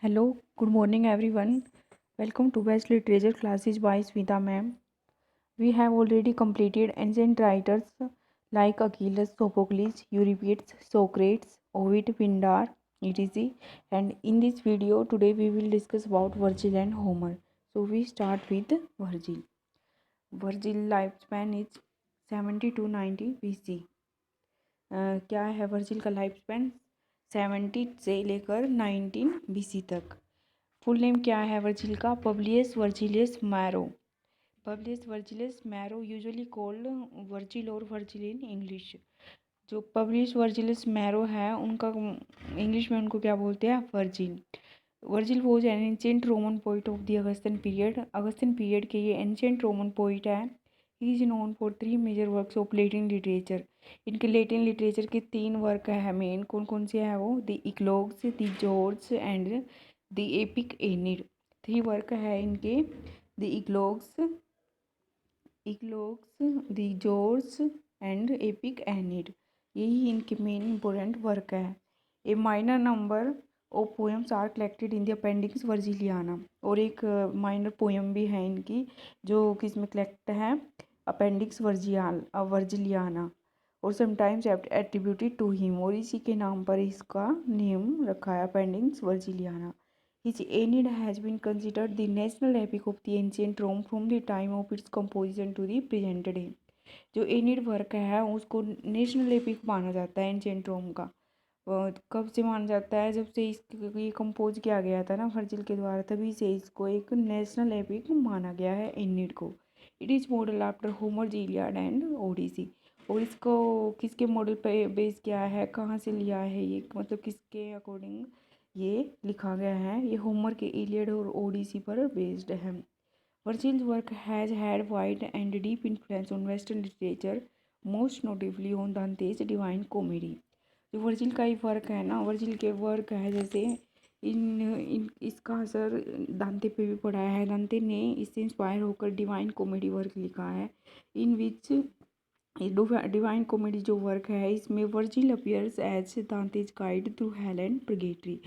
Hello, good morning everyone. Welcome to Best Literature Classes by Smita ma'am. We have already completed ancient writers like Achilles, Sophocles, Euripides, Socrates, Ovid, Pindar, etc. And in this video today we will discuss about Virgil and Homer. So we start with Virgil. Virgil lifespan is 70 to 90 BC. क्या है Virgil का life span 70 से लेकर 19 BC तक। Full name क्या है Virgil का? Publius Vergilius Maro. Publius Vergilius Maro usually called Virgil और वर्जिल इन इंग्लिश। जो पब्लियस वर्जिलियस मैरो है उनका इंग्लिश में उनको क्या बोलते हैं? Virgil. Virgil was an ancient Roman poet of the Augustan period. Augustan period के ये एंशिएंट रोमन पोइट है। He is known for 3 major works of Latin literature. इनके लैटिन लिटरेचर के 3 वर्क है मेन। कौन कौन से हैं वो? The Eclogues, the Georgics and the epic Aeneid. 3 work है इनके, the Eclogues, the Georgics and epic Aeneid. यही इनके मेन इंपॉर्टेंट वर्क है। A minor number of poems are collected in the appendix Vergiliana. और एक माइनर पोएम भी है इनकी जो किस में कलेक्ट है? Appendix Vergiliana. और समटाइम्स एट्रीब्यूटेड टू हिम, और इसी के नाम पर इसका नेम रखा है appendix वर्जिलियाना। His Aeneid has been considered the national epic of the ancient Rome from the time of its composition to the present day. जो एनिड वर्क है उसको नेशनल एपिक माना जाता है एंशिएंट रोम का। कब से माना जाता है? जब से ये कंपोज किया गया था ना वर्जिल के द्वारा, तभी से इसको एक नेशनल एपिक माना गया है एनिड को। It is model after Homer, Iliad and Odyssey. और इसको किसके मॉडल पे बेस किया है? कहाँ से लिया है ये, मतलब किसके अकॉर्डिंग ये लिखा गया है? ये होमर के इलियड और ओडिसी पर बेस्ड है। Virgil's work has had wide and deep influence on western literature, most notably on Dante's Divine Comedy. जो वर्जिल का ही वर्क है ना, वर्जिल के वर्क है जैसे इसका असर दांते पे भी पड़ा है। दांते ने इससे इंस्पायर होकर डिवाइन कॉमेडी वर्क लिखा है, इन विच डिवाइन कॉमेडी जो वर्क है इसमें Virgil appears as Dante's guide through hell and purgatory.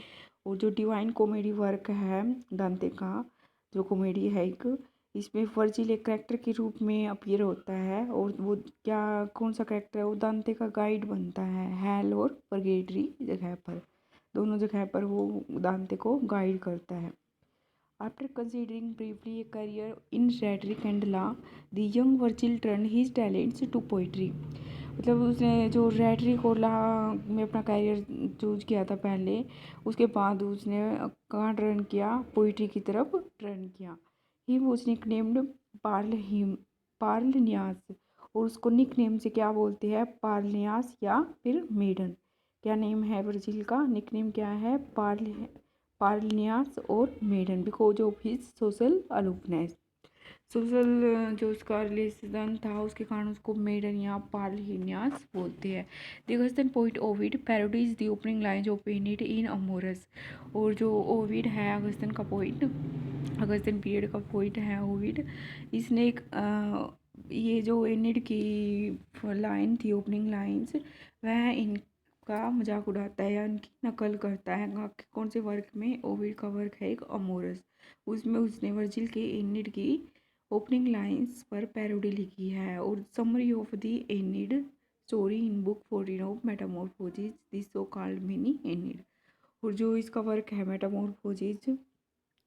और जो डिवाइन कॉमेडी वर्क है दांते का जो कॉमेडी है एक, इसमें वर्जिल एक करेक्टर के रूप में अपीयर होता है। और वो क्या, कौन सा करेक्टर है? वो दांते का गाइड बनता है हेल और परगेटरी जगह पर, दोनों जगह पर वो दांते को गाइड करता है। After considering briefly a career in rhetoric and law, the young Virgil turn his talents to poetry. मतलब उसने जो रेटरिक और लॉ में अपना करियर चूज किया था पहले, उसके बाद उसने कहाँ टर्न किया? पोइट्री की तरफ टर्न किया। He was nicknamed Parthenias. और उसको निक नेम से क्या बोलते हैं? पार्लनियास या फिर मेडन। क्या नेम है वर्जिल का? निक नेम क्या है? पार्लनियास और maiden, because of his social aloofness. Social जो उसका रिलेशन था उसके कारण उसको मेडन या पार्लिनियास बोलते हैं। The Augustan poet Ovid parodies the opening lines of Aeneid in Amores. और जो ओविड है अगस्तियन का पोइट, अगस्तियन पीरियड का पोइट है ओविड, इसने एक ये जो एनिड की लाइन थी, ओपनिंग लाइन्स, वह इनका मजाक उड़ाता है या इनकी नकल करता है। कौन से वर्क में? ओविड का वर्क है एक अमोरस, उसमें उसने वर्जिल के एनिड की ओपनिंग लाइंस पर पैरोडी लिखी है। और summary of the Enid story in book 14 of Metamorphosis, this so called mini Enid. और जो इसका वर्क है मेटामॉर्फोसिस,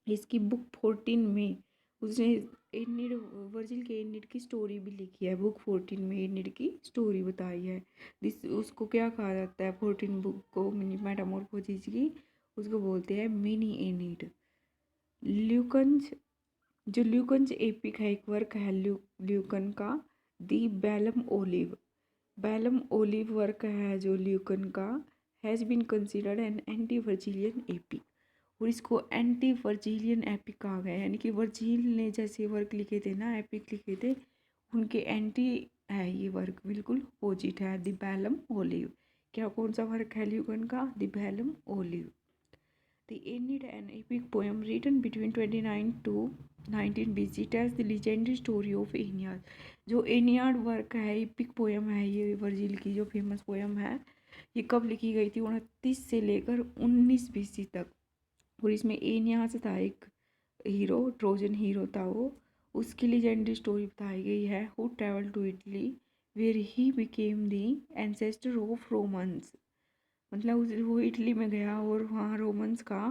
इसकी बुक 14 में उसने एनिड, वर्जिल के एनिड की स्टोरी भी लिखी है। बुक 14 में एनिड की स्टोरी बताई है। दिस उसको क्या कहा जाता है? 14 बुक को मिनी मेटामॉर्फोसिस की उसको बोलते हैं मिनी एनिड। ल्यूकन्स, जो ल्यूकन्स एपिक है, एक वर्क है ल्यूकन का, the Bellum Olive. Bellum Olive work है जो ल्यूकन का, has been considered an anti Virgilian epic. और इसको एंटी वर्जिलियन एपिक कहा गया है, यानी कि वर्जिल ने जैसे वर्क लिखे थे ना, एपिक लिखे थे, उनके एंटी है ये वर्क, बिल्कुल अपोजिट है। The Bellum Olive. क्या, कौन सा वर्क है ल्यूकन का? The Bellum Olive. The Aeneid, an epic poem written between 29 to 19 BC, tells the legendary story of Aeneas. जो एनियाड वर्क है, एपिक पोएम है ये वर्जिल की जो फेमस पोएम है, ये कब लिखी गई थी? 29 से लेकर 19 BC तक। और इसमें एनियास था एक हीरो, ट्रोजन हीरो था वो। उसकी लीजेंडरी स्टोरी बताई गई है, who travel to Italy where he became the ancestor of Romans. मतलब वो इटली में गया और वहाँ रोमन्स का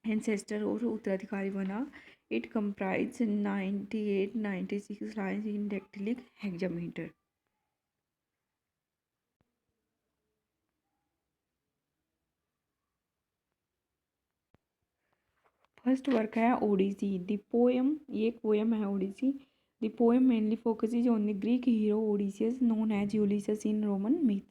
एंसेस्टर और उत्तराधिकारी बना। It comprise 98-96 lines in dactylic hexameter. First work है ओडिसी द पोएम। ये एक पोएम है Odyssey. The poem mainly focuses on the Greek hero Odysseus known as Ulysses in Roman myths.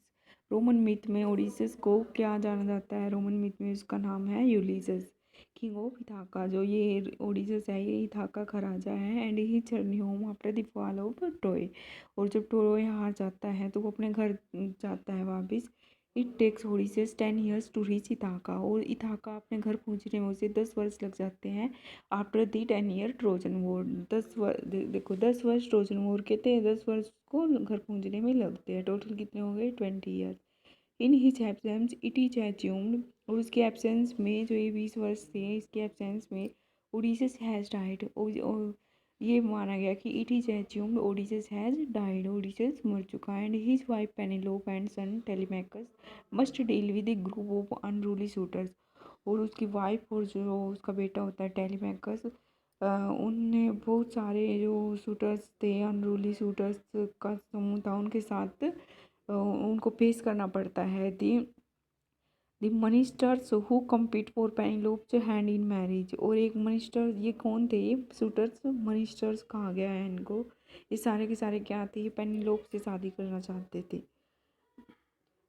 Roman myth में Odysseus को क्या जाना जाता है? रोमन मिथ में उसका नाम है यूलिसस, किंग ऑफ इथाका। जो ये ओडिसस है ये इथाका का राजा है। And he journey home after the fall of Troy. और जब ट्रोय हार जाता है तो वो अपने घर जाता है वापस। It takes Odysseus 10 years to reach Ithaca. और इथाका अपने घर पहुंचने में उसे 10 वर्ष लग जाते हैं। After the 10 year Trojan war. 10 वर्ष ट्रोजन वॉर के थे, 10 वर्ष को घर पहुंचने में लगते हैं। टोटल कितने हो गए? 20 years। In his absence it is assumed. और उसके एब्सेंस में, जो ये 20 वर्ष थे, इसके एब्सेंस में ओडिसीज हैज़ डाइड। ये माना गया कि it is assumed Odysseus has died, Odysseus मर चुका है। And his wife Penelope and son Telemachus must deal with a group of unruly suitors. और उसकी वाइफ और जो उसका बेटा होता है टेलीमैकस, उनने बहुत सारे जो शूटर्स थे, अनरूली शूटर्स का समूह था, उनके साथ उनको फेस करना पड़ता है। The ministers who compete for Penelope's hand in marriage. और एक मनिस्टर, ये कौन थे? ये शूटर्स मनिस्टर्स कहा गया है इनको। ये सारे के सारे क्या थे? ये पेनिलोप से शादी करना चाहते थे।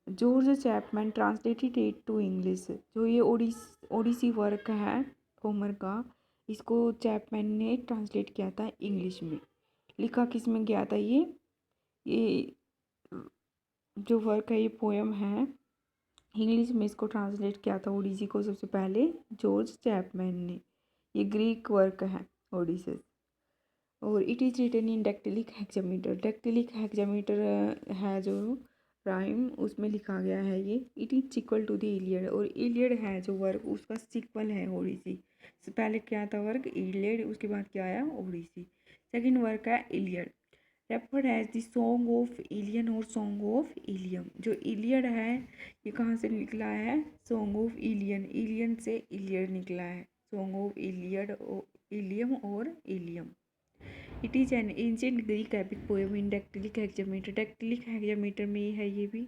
George Chapman translated it to English. जो ये ओडिसी वर्क है होमर का, इसको चैपमैन ने ट्रांसलेट किया था इंग्लिश में। लिखा किस में गया था ये जो वर्क है, ये पोएम है, इंग्लिश में इसको ट्रांसलेट किया था ओडिसी को सबसे पहले जॉर्ज चैपमैन ने। ये ग्रीक वर्क है ओडिसी। और it is written in dactylic hexameter. Dactylic hexameter है जो राइम, उसमें लिखा गया है ये। It is equal to the Iliad. और इलियड है जो वर्क, उसका सिक्वल है ओडिसी। पहले क्या था वर्क? इलियड, उसके बाद क्या आया? ओडिसी। सेकंड वर्क है Iliad, referred as the song of Ilion और सॉन्ग ऑफ इलियम। जो इलियड है ये कहाँ से निकला है? सॉन्ग ऑफ इलियन, इलियन से इलियड निकला है। सॉन्ग ऑफ इलियड, इलियम और Ilium. It is an ancient Greek epic poem in dactylic hexameter. Dactylic hexameter में है ये भी।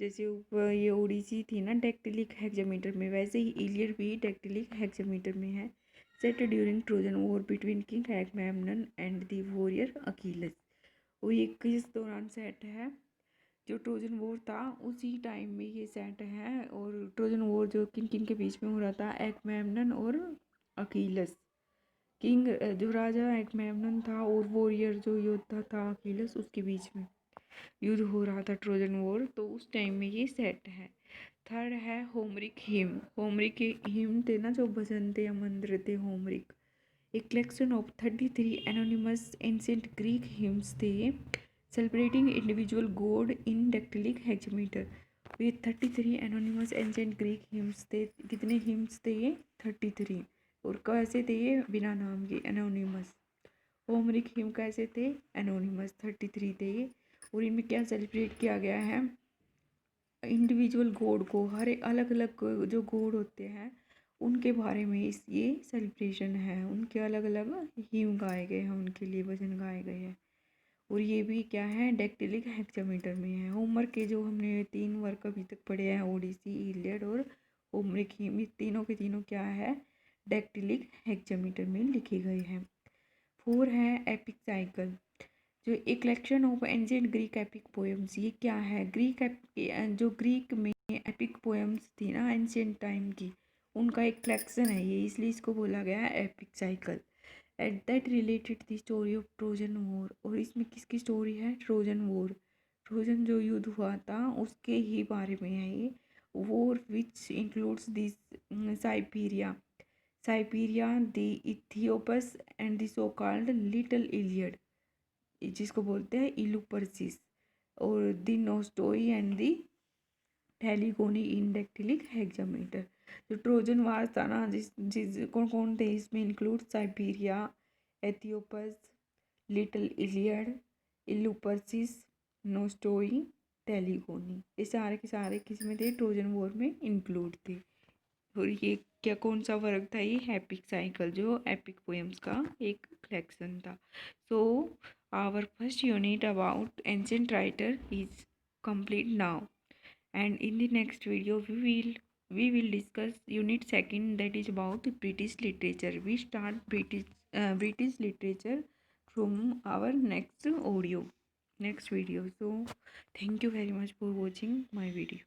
जैसे ऊपर ये ओडिसी थी ना डेक्टिलिक हेक्सामीटर में, वैसे ही इलियड भी डेक्टिलिक हेक्सामीटर में है। Set during Trojan war between king Agamemnon and the warrior Achilles. वो ये किस दौरान सेट है? जो ट्रोजन वॉर था उसी टाइम में ये सेट है। और ट्रोजन वॉर जो किन किन के बीच में हो रहा था? एगमेम्नन और अकीलस। किंग जो राजा एगमेम्नन था और वॉरियर जो योद्धा था अकीलस, उसके बीच में युद्ध हो रहा था ट्रोजन वॉर, तो उस टाइम में ये सेट है। थर्ड है होमरिक हिम। होमरिक हिम थे ना जो भजन थे या मंत्र थे, होमरिक। एक collection of 33 anonymous ancient Greek hymns थे सेलिब्रेटिंग इंडिविजुअल गॉड इन डेक्टिलिक हेक्सामीटर। ये 33 एनोनिमस एंशिएंट ग्रीक हिम्स थे। कितने हिम्स थे ये? 33। और कैसे थे ये? बिना नाम के, एनोनिमस। होमरिक हिम कैसे थे? एनोनिमस। 33 थे ये। और इनमें क्या सेलिब्रेट किया गया है? इंडिविजुअल गॉड को, हर एक अलग अलग जो गॉड होते हैं उनके बारे में इस ये सेलिब्रेशन है। उनके अलग अलग हिम गाए गए हैं, उनके लिए भजन गाए गए हैं। और ये भी क्या है? डेक्टिलिक हेक्सामीटर में है। होमवर्क के जो हमने 3 वर्क अभी तक पढ़े हैं, ओडिसी, इलियड और होमरिक हिम, ये तीनों के तीनों क्या है? डेक्टिलिक हेक्सामीटर में लिखे गए हैं। 4 है एपिक साइकिल, जो एक collection of ancient Greek epic poems. ये क्या है? जो ग्रीक में एपिक पोएम्स थी ना एंशिएंट टाइम की, उनका एक कलेक्शन है ये, इसलिए इसको बोला गया है epic cycle. At that related the story of Trojan war. और इसमें किसकी स्टोरी है? Trojan war. ट्रोजन जो युद्ध हुआ था उसके ही बारे में है ये। War which includes this Cypria, the Aethiopis and the so called Little Iliad, जिसको बोलते हैं इलुपर्सिस, और the Nostoi and the Telegony in dactylic hexameter. जो ट्रोजन वार था ना, जिस जिस कौन कौन थे इसमें, include Cypria, Aethiopis, Little Iliad, Iliupersis, Nostoi, Telegony, ये सारे के सारे किस में थे, ट्रोजन वॉर में इंक्लूड थे। और ये क्या कौन सा वर्क था, ये एपिक साइकिल, जो एपिक पोएम्स का एक कलेक्शन था। So our first unit about ancient writer is complete now, and in the next video we will discuss unit second, that is about British literature. We start British literature from our next video. So thank you very much for watching my video.